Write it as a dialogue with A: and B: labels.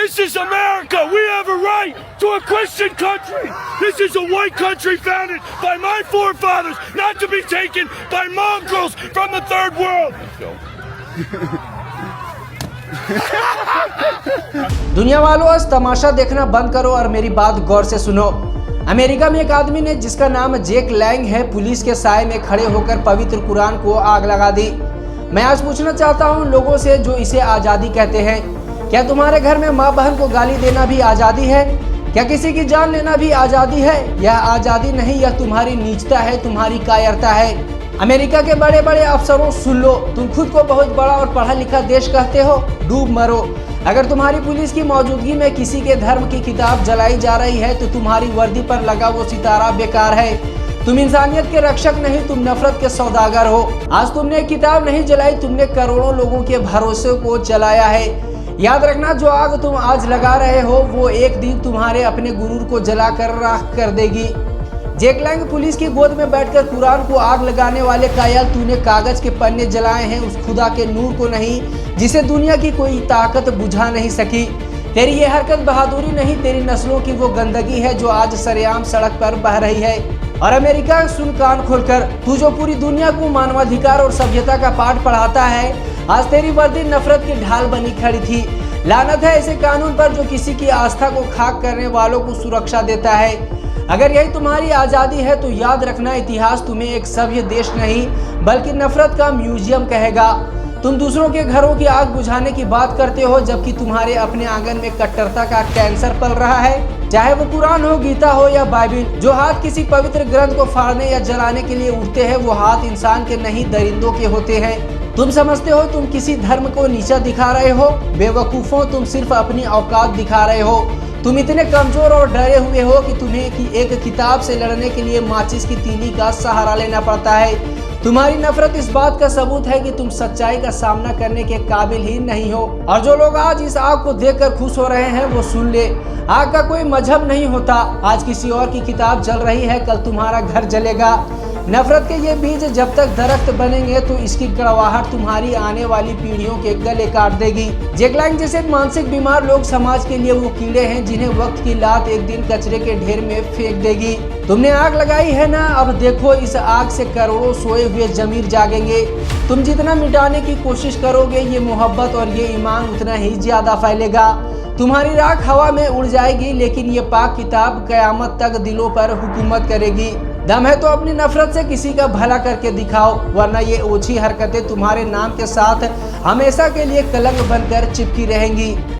A: This is America. We have a right to a Christian country. This is a white country founded by my forefathers, not to be taken by mongrels from the third world.
B: दुनिया वालों, आज तमाशा देखना बंद करो और मेरी बात गौर से सुनो। अमेरिका में एक आदमी ने, जिसका नाम जैक लैंग है, पुलिस के साए में खड़े होकर पवित्र कुरान को आग लगा दी। मैं आज पूछना चाहता हूं लोगों से जो इसे आज़ादी कहते हैं, क्या तुम्हारे घर में माँ बहन को गाली देना भी आज़ादी है? क्या किसी की जान लेना भी आज़ादी है? यह आज़ादी नहीं, यह तुम्हारी नीचता है, तुम्हारी कायरता है। अमेरिका के बड़े बड़े अफसरों, सुन लो, तुम खुद को बहुत बड़ा और पढ़ा लिखा देश कहते हो, डूब मरो। अगर तुम्हारी पुलिस की मौजूदगी में किसी के धर्म की किताब जलाई जा रही है तो तुम्हारी वर्दी पर लगा वो सितारा बेकार है। तुम इंसानियत के रक्षक नहीं, तुम नफरत के सौदागर हो। आज तुमने किताब नहीं जलाई, तुमने करोड़ों लोगों के भरोसे को जलाया है। याद रखना, जो आग तुम आज लगा रहे हो वो एक दिन तुम्हारे अपने गुरूर को जलाकर राख कर देगी। जैक लैंग पुलिस की गोद में बैठकर कुरान को आग लगाने वाले कायल, तूने कागज के पन्ने जलाए हैं उस खुदा के नूर को नहीं, जिसे दुनिया की कोई ताकत बुझा नहीं सकी। तेरी ये हरकत बहादुरी नहीं, तेरी नस्लों की वो गंदगी है जो आज सरेआम सड़क पर बह रही है। और अमेरिका, सुन कान खोलकर, तू जो पूरी दुनिया को मानवाधिकार और सभ्यता का पाठ पढ़ाता है, आज तेरी वर्दी नफरत की ढाल बनी खड़ी थी। लानत है ऐसे कानून पर जो किसी की आस्था को खाक करने वालों को सुरक्षा देता है। अगर यही तुम्हारी आज़ादी है तो याद रखना, इतिहास तुम्हें एक सभ्य देश नहीं बल्कि नफरत का म्यूजियम कहेगा। तुम दूसरों के घरों की आग बुझाने की बात करते हो, जबकि तुम्हारे अपने आंगन में कट्टरता का कैंसर पल रहा है। चाहे वो कुरान हो, गीता हो या बाइबिल, जो हाथ किसी पवित्र ग्रंथ को फाड़ने या जलाने के लिए उठते हैं वो हाथ इंसान के नहीं दरिंदों के होते हैं। तुम समझते हो तुम किसी धर्म को नीचा दिखा रहे हो? बेवकूफों, तुम सिर्फ अपनी औकात दिखा रहे हो। तुम इतने कमजोर और डरे हुए हो कि तुम्हें एक किताब से लड़ने के लिए माचिस की तीली का सहारा लेना पड़ता है। तुम्हारी नफरत इस बात का सबूत है कि तुम सच्चाई का सामना करने के काबिल ही नहीं हो। और जो लोग आज इस आग को देखकर खुश हो रहे हैं वो सुन ले, आग का कोई मजहब नहीं होता। आज किसी और की किताब जल रही है, कल तुम्हारा घर जलेगा। नफरत के ये बीज जब तक दरख्त बनेंगे तो इसकी कड़वाहट तुम्हारी आने वाली पीढ़ियों के गले काट देगी। जैक लैंग जैसे मानसिक बीमार लोग समाज के लिए वो कीड़े हैं जिन्हें वक्त की लात एक दिन कचरे के ढेर में फेंक देगी। तुमने आग लगाई है ना, अब देखो इस आग से करोड़ों सोए हुए जमीर जागेंगे। तुम जितना मिटाने की कोशिश करोगे, ये मोहब्बत और ये ईमान उतना ही ज्यादा फैलेगा। तुम्हारी राख हवा में उड़ जाएगी, लेकिन ये पाक किताब कयामत तक दिलों पर हुकूमत करेगी। दम है तो अपनी नफरत से किसी का भला करके दिखाओ, वरना ये ओछी हरकतें तुम्हारे नाम के साथ हमेशा के लिए कलंक बनकर चिपकी रहेंगी।